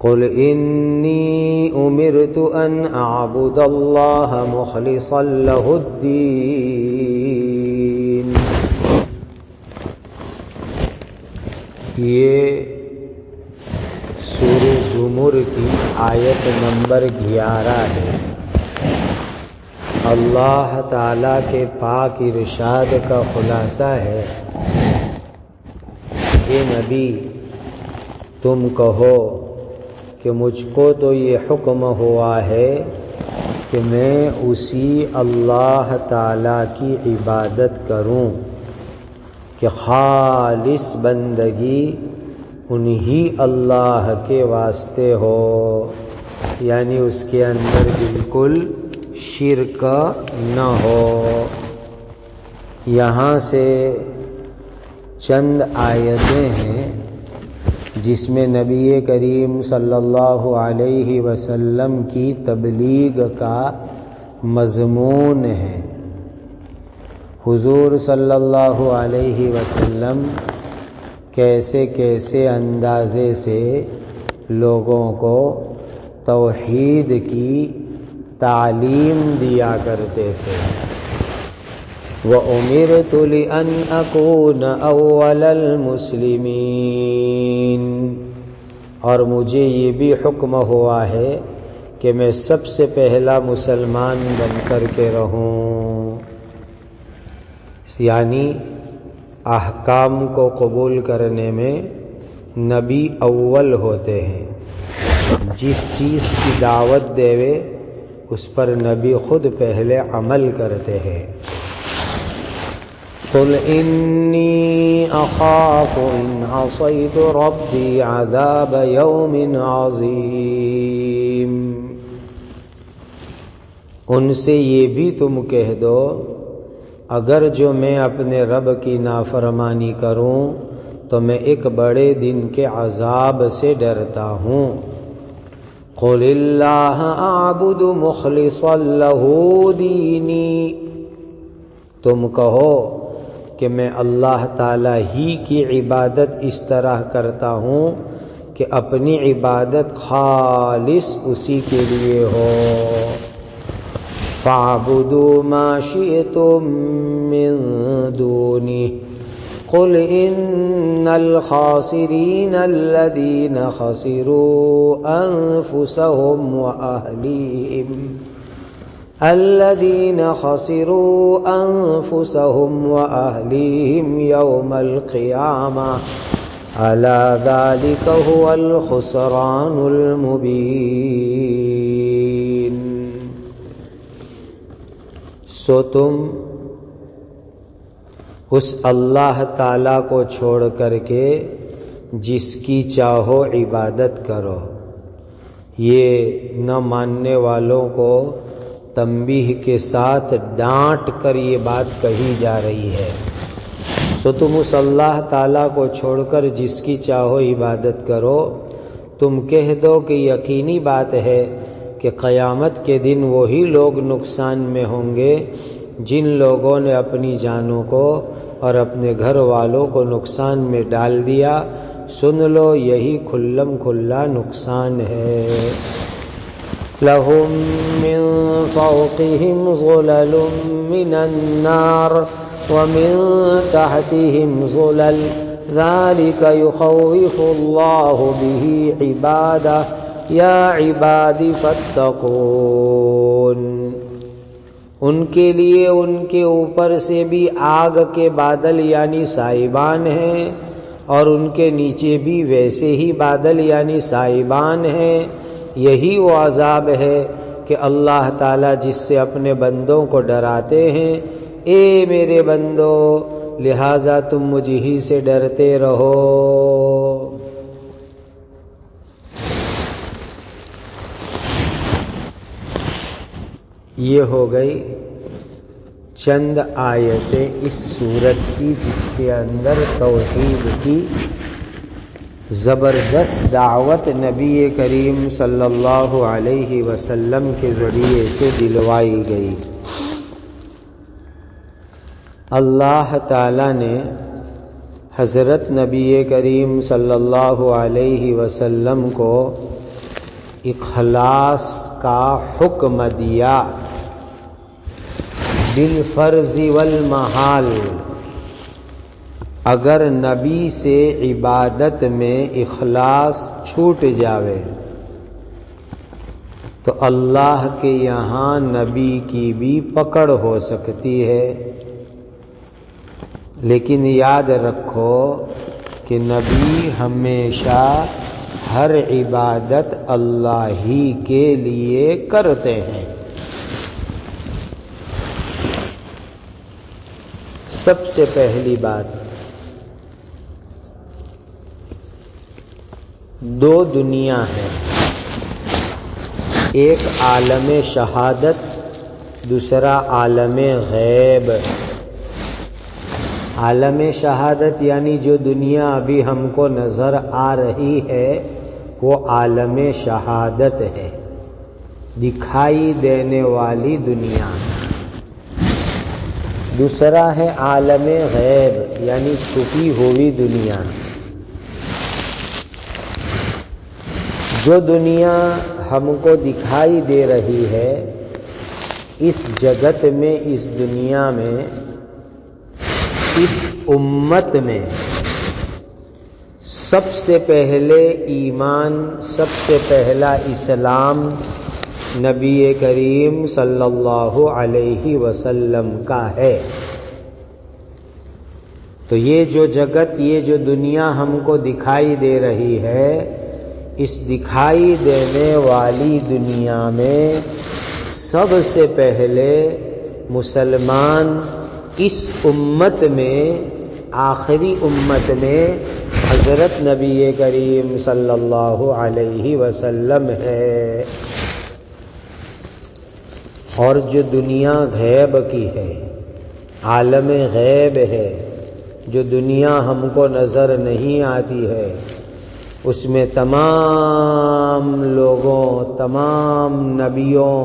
قل انی امرت ان اعبد اللہ مخلصا لہ الدین۔ یہ سورہ زمر کی آیت نمبر 11 ہے۔ اللہ تعالیٰ کے پاک ارشاد کا خلاصہ ہے، اے نبی تم کہو کہ مجھ کو تو یہ حکم ہوا ہے کہ میں اسی اللہ تعالیٰ کی عبادت کروں کہ خالص بندگی انہی اللہ کے واسطے ہو، یعنی اس کے اندر بالکل شرک نہ ہو۔ یہاں سے چند آیتیں ہیں جس میں نبی کریم صلی اللہ علیہ وسلم کی تبلیغ کا مضمون ہے۔ حضور صلی اللہ علیہ وسلم کیسے کیسے اندازے سے لوگوں کو توحید کی تعلیم دیا کرتے تھے۔ وَأُمِرْتُ لِأَنْ أَكُونَ أَوَّلَ الْمُسْلِمِينَ، اور مجھے یہ بھی حکم ہوا ہے کہ میں سب سے پہلا مسلمان بن کر کے رہوں، یعنی احکام کو قبول کرنے میں نبی اول ہوتے ہیں۔ جس چیز کی دعوت دیوے اس پر نبی خود پہلے عمل کرتے ہیں۔ قل انی اخاف ان عصیت ربی عذاب یوم عظیم، ان سے یہ بھی تم کہہ دو اگر جو میں اپنے رب کی نافرمانی کروں تو میں ایک بڑے دن کے عذاب سے ڈرتا ہوں۔ قل اللہ اعبد مخلصا لہ دینی، تم کہو کہ میں اللہ تعالی ہی کی عبادت اس طرح کرتا ہوں کہ اپنی عبادت خالص اسی کے لیے ہو۔ فاعبدوا ما شئتم من دونہ قل ان الخاسرین الذین خسروا انفسهم واہلیہم یوم القیامہ الا ذلک هو الخسران المبین۔ سو تم اس اللہ تعالیٰ کو چھوڑ کر کے جس کی چاہو عبادت کرو۔ یہ نہ ماننے والوں کو تنبیہ کے ساتھ ڈانٹ کر یہ بات کہی جا رہی ہے۔ تو تم اس اللہ تعالیٰ کو چھوڑ کر جس کی چاہو عبادت کرو۔ تم کہہ دو کہ یقینی بات ہے کہ قیامت کے دن وہی لوگ نقصان میں ہوں گے جن لوگوں نے اپنی جانوں کو اور اپنے گھر والوں کو نقصان میں ڈال دیا۔ سن لو یہی کھلم کھلا نقصان ہے۔ لَهُم مِّن فَوْقِهِمْ ظُلَلٌ مِّنَ النَّارِ وَمِن تَحْتِهِمْ ظُلَلٌ ذَلِكَ يُخَوِّفُ اللَّهُ بِهِ عِبَادَهُ يَا عِبَادِ فَاتَّقُونِ۔ ان کے لیے ان کے اوپر سے بھی آگ کے بادل یعنی سائبان ہیں، اور ان کے نیچے بھی ویسے ہی بادل یعنی سائبان ہیں۔ یہی وہ عذاب ہے کہ اللہ تعالیٰ جس سے اپنے بندوں کو ڈراتے ہیں، اے میرے بندو لہٰذا تم مجھ ہی سے ڈرتے رہو۔ یہ ہو گئی چند آیتیں اس سورت کی جس کے اندر توحید کی زبردست دعوت نبی کریم صلی اللہ علیہ وسلم کے ذریعے سے دلوائی گئی۔ اللہ تعالی نے حضرت نبی کریم صلی اللہ علیہ وسلم کو اخلاص کا حکم دیا بالفرض والمحال۔ اگر نبی سے عبادت میں اخلاص چھوٹ جاوے تو اللہ کے یہاں نبی کی بھی پکڑ ہو سکتی ہے، لیکن یاد رکھو کہ نبی ہمیشہ ہر عبادت اللہ ہی کے لیے کرتے ہیں۔ سب سے پہلی بات، دو دنیا ہیں، ایک عالم شہادت، دوسرا عالم غیب۔ عالم شہادت یعنی جو دنیا ابھی ہم کو نظر آ رہی ہے وہ عالم شہادت ہے، دکھائی دینے والی دنیا۔ دوسرا ہے عالم غیب یعنی چھپی ہوئی دنیا۔ جو دنیا ہم کو دکھائی دے رہی ہے، اس جگت میں، اس دنیا میں، اس امت میں سب سے پہلے ایمان، سب سے پہلا اسلام نبی کریم صلی اللہ علیہ وسلم کا ہے۔ تو یہ جو جگت، یہ جو دنیا ہم کو دکھائی دے رہی ہے، اس دکھائی دینے والی دنیا میں سب سے پہلے مسلمان اس امت میں، آخری امت میں حضرت نبی کریم صلی اللہ علیہ وسلم ہے۔ اور جو دنیا غیب کی ہے، عالم غیب ہے، جو دنیا ہم کو نظر نہیں آتی ہے، اس میں تمام لوگوں، تمام نبیوں،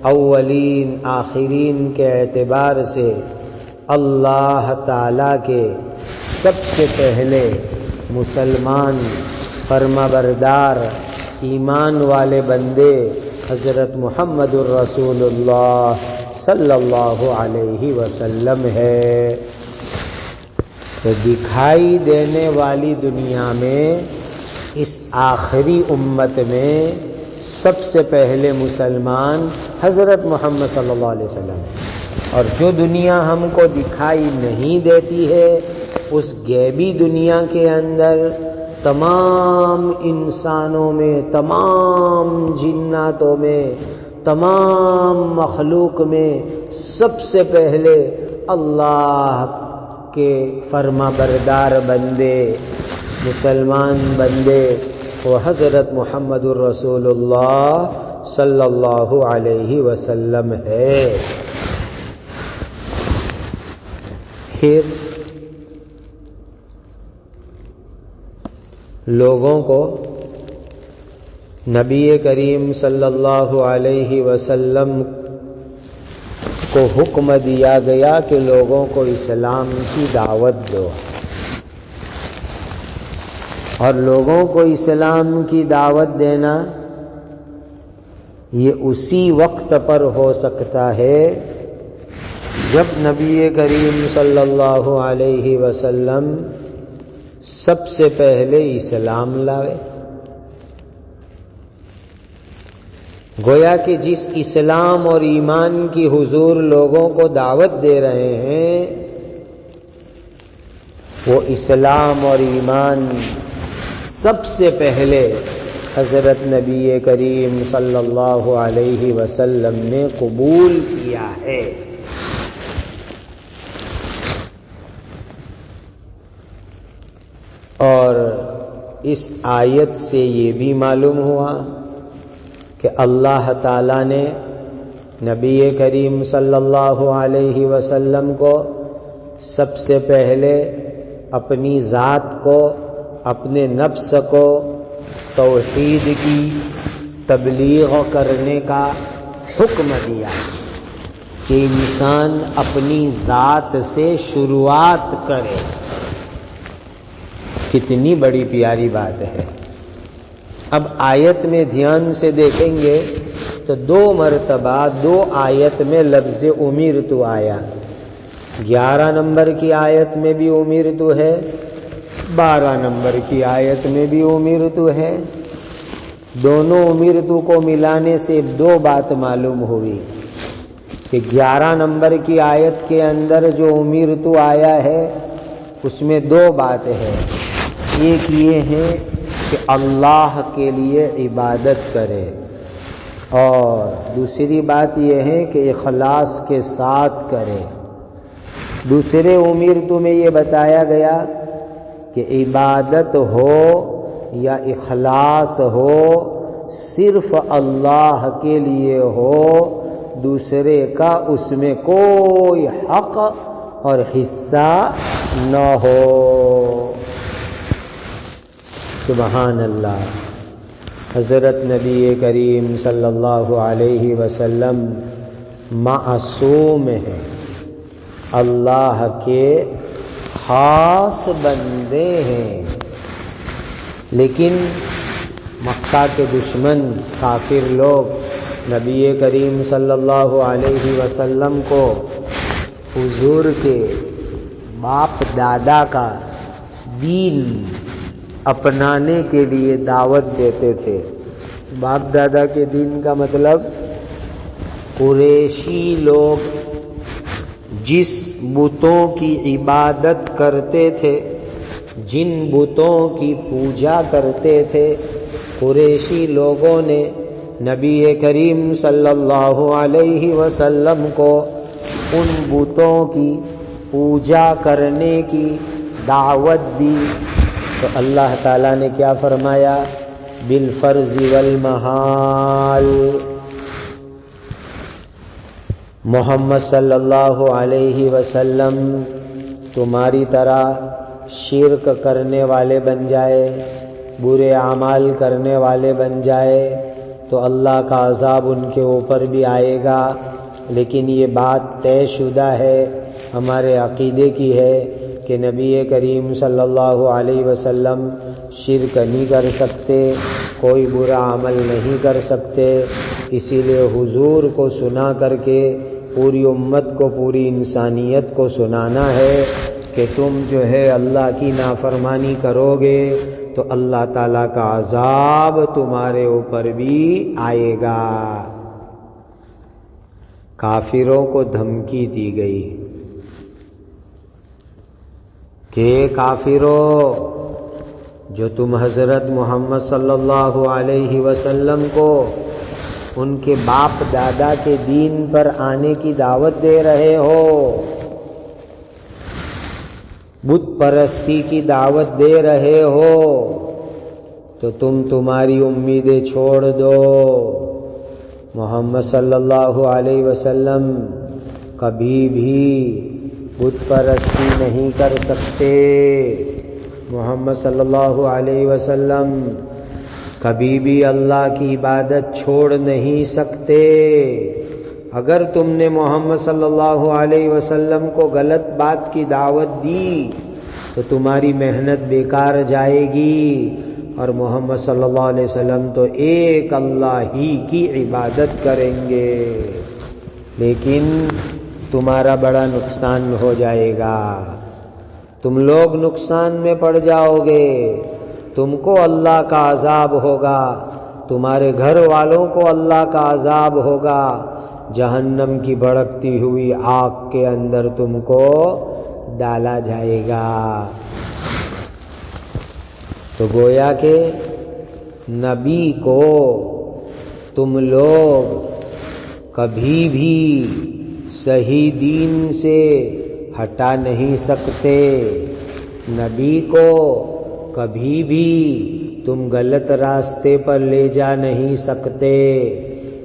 اولین آخرین کے اعتبار سے اللہ تعالی کے سب سے پہلے مسلمان، فرمانبردار، ایمان والے بندے حضرت محمد الرسول اللہ صلی اللہ علیہ وسلم ہے۔ تو دکھائی دینے والی دنیا میں، اس آخری امت میں سب سے پہلے مسلمان حضرت محمد صلی اللہ علیہ وسلم۔ اور جو دنیا ہم کو دکھائی نہیں دیتی ہے، اس غیبی دنیا کے اندر تمام انسانوں میں، تمام جناتوں میں، تمام مخلوق میں سب سے پہلے اللہ کے فرما بردار بندے، مسلمان بندے، وہ حضرت محمد الرسول اللہ صلی اللہ علیہ وسلم ہے۔ پھر لوگوں کو نبی کریم صلی اللہ علیہ وسلم کو حکم دیا گیا کہ لوگوں کو اسلام کی دعوت دو، اور لوگوں کو اسلام کی دعوت دینا یہ اسی وقت پر ہو سکتا ہے جب نبی کریم صلی اللہ علیہ وسلم سب سے پہلے اسلام لائے۔ گویا کہ جس اسلام اور ایمان کی حضور لوگوں کو دعوت دے رہے ہیں، وہ اسلام اور ایمان سب سے پہلے حضرت نبی کریم صلی اللہ علیہ وسلم نے قبول کیا ہے۔ اور اس آیت سے یہ بھی معلوم ہوا کہ اللہ تعالیٰ نے نبی کریم صلی اللہ علیہ وسلم کو سب سے پہلے اپنی ذات کو، اپنے نفس کو توحید کی تبلیغ کرنے کا حکم دیا کہ انسان اپنی ذات سے شروعات کرے۔ کتنی بڑی پیاری بات ہے اب آیت میں دھیان سے دیکھیں گے تو 2 مرتبہ 2 آیت میں لفظ امرت آیا. 11 نمبر کی آیت میں بھی امرت ہے، 12 نمبر کی آیت میں بھی امرت ہے. دونوں امرت کو ملانے سے 2 بات معلوم ہوئی کہ 11 نمبر کی آیت کے اندر جو امرت آیا ہے اس میں 2 بات ہے. ایک یہ ہے کہ اللہ کے لیے عبادت کرے، اور دوسری بات یہ ہے کہ اخلاص کے ساتھ کرے. دوسرے امرت میں یہ بتایا گیا کہ عبادت ہو یا اخلاص ہو صرف اللہ کے لیے ہو، دوسرے کا اس میں کوئی حق اور حصہ نہ ہو. سبحان اللہ. حضرت نبی کریم صلی اللہ علیہ وسلم معصوم ہے، اللہ کے خاص بندے ہیں، لیکن مکہ کے دشمن کافر لوگ نبی کریم صلی اللہ علیہ وسلم کو حضور کے باپ دادا کا دین اپنانے کے لیے دعوت دیتے تھے. باپ دادا کے دین کا مطلب قریشی لوگ جس بتوں کی عبادت کرتے تھے، جن بتوں کی پوجا کرتے تھے، قریشی لوگوں نے نبی کریم صلی اللہ علیہ وسلم کو ان بتوں کی پوجا کرنے کی دعوت دی. تو اللہ تعالیٰ نے کیا فرمایا؟ بالفرض والمحال. محمد صلی اللہ علیہ وسلم تمہاری طرح شرک کرنے والے بن جائے، برے اعمال کرنے والے بن جائے تو اللہ کا عذاب ان کے اوپر بھی آئے گا. لیکن یہ بات طے شدہ ہے، ہمارے عقیدے کی ہے کہ نبی کریم صلی اللہ علیہ وسلم شرک نہیں کر سکتے، کوئی برا عمل نہیں کر سکتے. اسی لیے حضور کو سنا کر کے پوری امت کو، پوری انسانیت کو سنانا ہے کہ تم جو ہے اللہ کی نافرمانی کرو گے تو اللہ تعالیٰ کا عذاب تمہارے اوپر بھی آئے گا. کافروں کو دھمکی دی گئی کہ کافروں، جو تم حضرت محمد صلی اللہ علیہ وسلم کو ان کے باپ دادا کے دین پر آنے کی دعوت دے رہے ہو، بت پرستی کی دعوت دے رہے ہو، تو تمہاری امیدیں چھوڑ دو. محمد صلی اللہ علیہ وسلم کبھی بھی بت پرستی نہیں کر سکتے. محمد صلی اللہ علیہ وسلم کبھی بھی اللہ کی عبادت چھوڑ نہیں سکتے. اگر تم نے محمد صلی اللہ علیہ وسلم کو غلط بات کی دعوت دی تو تمہاری محنت بیکار جائے گی، اور محمد صلی اللہ علیہ وسلم تو ایک اللہ ہی کی عبادت کریں گے. لیکن تمہارا بڑا نقصان ہو جائے گا، تم لوگ نقصان میں پڑ جاؤ گے، تم کو اللہ کا عذاب ہوگا، تمہارے گھر والوں کو اللہ کا عذاب ہوگا، جہنم کی بھڑکتی ہوئی آگ کے اندر تم کو ڈالا جائے گا. تو گویا کہ نبی کو تم لوگ کبھی بھی صحیح دین سے ہٹا نہیں سکتے، نبی کو کبھی بھی تم غلط راستے پر لے جا نہیں سکتے.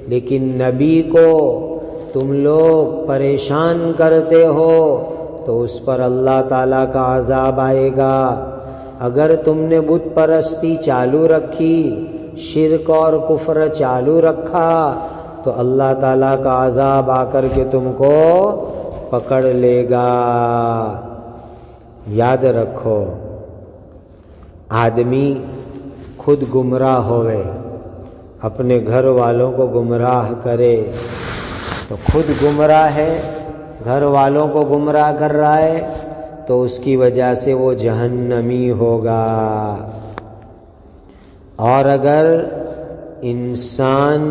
لیکن نبی کو تم لوگ پریشان کرتے ہو تو اس پر اللہ تعالیٰ کا عذاب آئے گا. اگر تم نے بت پرستی چالو رکھی، شرک اور کفر چالو رکھا، تو اللہ تعالیٰ کا عذاب آ کر کے تم کو پکڑ لے گا. یاد رکھو، آدمی خود گمراہ ہوئے، اپنے گھر والوں کو گمراہ کرے تو خود گمراہ ہے، گھر والوں کو گمراہ کر رہا ہے تو اس کی وجہ سے وہ جہنمی ہوگا۔ اور اگر انسان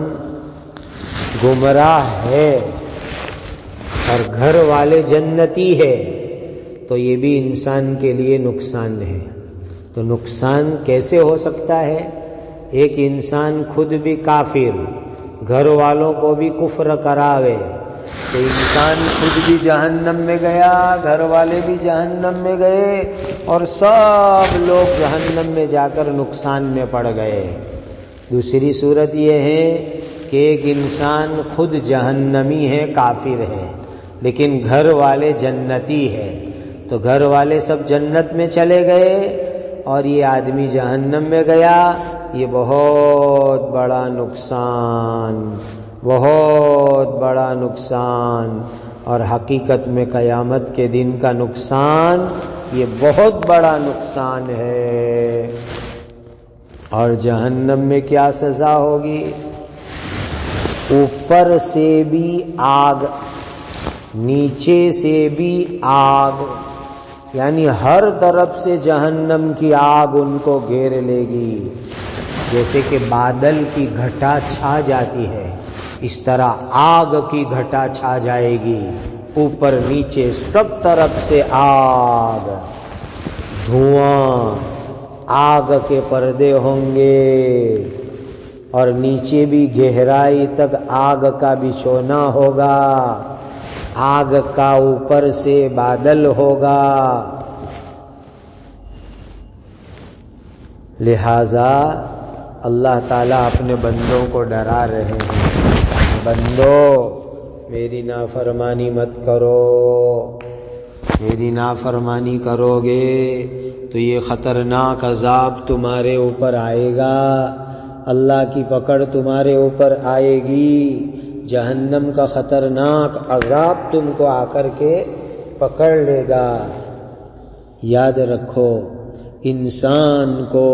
گمراہ ہے اور گھر والے جنتی ہے تو یہ بھی انسان کے لیے نقصان ہے۔ تو نقصان کیسے ہو سکتا ہے؟ ایک انسان خود بھی کافر، گھر والوں کو بھی کفر کراوے تو انسان خود بھی جہنم میں گیا، گھر والے بھی جہنم میں گئے اور سب لوگ جہنم میں جا کر نقصان میں پڑ گئے۔ دوسری صورت یہ ہے کہ ایک انسان خود جہنمی ہے، کافر ہے، لیکن گھر والے جنتی ہے، تو گھر والے سب جنت میں چلے گئے اور یہ آدمی جہنم میں گیا۔ یہ بہت بڑا نقصان، بہت بڑا نقصان، اور حقیقت میں قیامت کے دن کا نقصان یہ بہت بڑا نقصان ہے۔ اور جہنم میں کیا سزا ہوگی؟ اوپر سے بھی آگ، نیچے سے بھی آگ، یعنی ہر طرف سے جہنم کی آگ ان کو گھیر لے گی۔ جیسے کہ بادل کی گھٹا چھا جاتی ہے، اس طرح آگ کی گھٹا چھا جائے گی، اوپر نیچے سب طرف سے آگ، دھواں، آگ کے پردے ہوں گے، اور نیچے بھی گہرائی تک آگ کا بچھونا ہوگا، آگ کا اوپر سے بادل ہوگا۔ لہذا اللہ تعالیٰ اپنے بندوں کو ڈرا رہے ہیں، بندو میری نافرمانی مت کرو، میری نافرمانی کرو گے تو یہ خطرناک عذاب تمہارے اوپر آئے گا، اللہ کی پکڑ تمہارے اوپر آئے گی، جہنم کا خطرناک عذاب تم کو آ کر کے پکڑ لے گا۔ یاد رکھو، انسان کو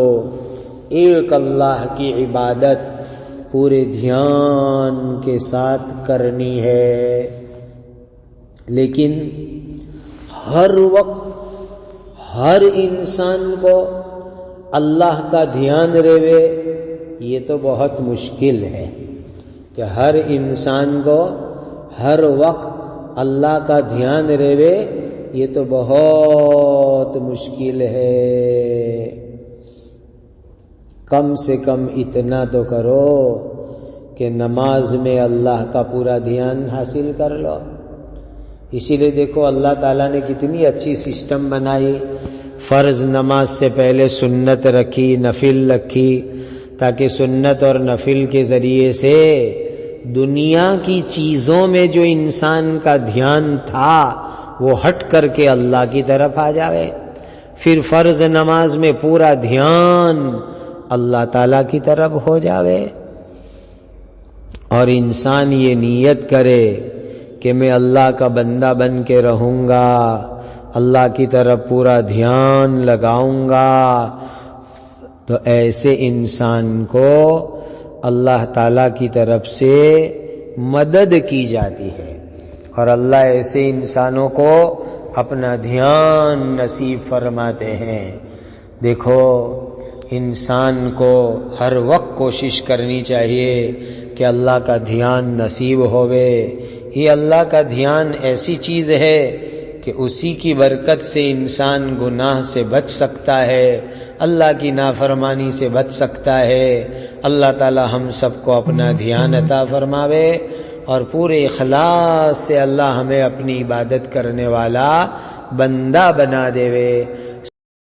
ایک اللہ کی عبادت پورے دھیان کے ساتھ کرنی ہے، لیکن ہر وقت ہر انسان کو اللہ کا دھیان رہے یہ تو بہت مشکل ہے کہ ہر انسان کو ہر وقت اللہ کا دھیان رہے، یہ تو بہت مشکل ہے۔ کم سے کم اتنا تو کرو کہ نماز میں اللہ کا پورا دھیان حاصل کر لو۔ اسی لیے دیکھو اللہ تعالیٰ نے کتنی اچھی سسٹم بنائی، فرض نماز سے پہلے سنت رکھی، نفل رکھی، تاکہ سنت اور نفل کے ذریعے سے دنیا کی چیزوں میں جو انسان کا دھیان تھا وہ ہٹ کر کے اللہ کی طرف آ جاوے، پھر فرض نماز میں پورا دھیان اللہ تعالیٰ کی طرف ہو جاوے، اور انسان یہ نیت کرے کہ میں اللہ کا بندہ بن کے رہوں گا، اللہ کی طرف پورا دھیان لگاؤں گا، تو ایسے انسان کو اللہ تعالیٰ کی طرف سے مدد کی جاتی ہے، اور اللہ ایسے انسانوں کو اپنا دھیان نصیب فرماتے ہیں۔ دیکھو انسان کو ہر وقت کوشش کرنی چاہیے کہ اللہ کا دھیان نصیب ہوئے۔ یہ اللہ کا دھیان ایسی چیز ہے کہ اسی کی برکت سے انسان گناہ سے بچ سکتا ہے، اللہ کی نافرمانی سے بچ سکتا ہے۔ اللہ تعالی ہم سب کو اپنا دھیان عطا فرماوے اور پورے اخلاص سے اللہ ہمیں اپنی عبادت کرنے والا بندہ بنا دے۔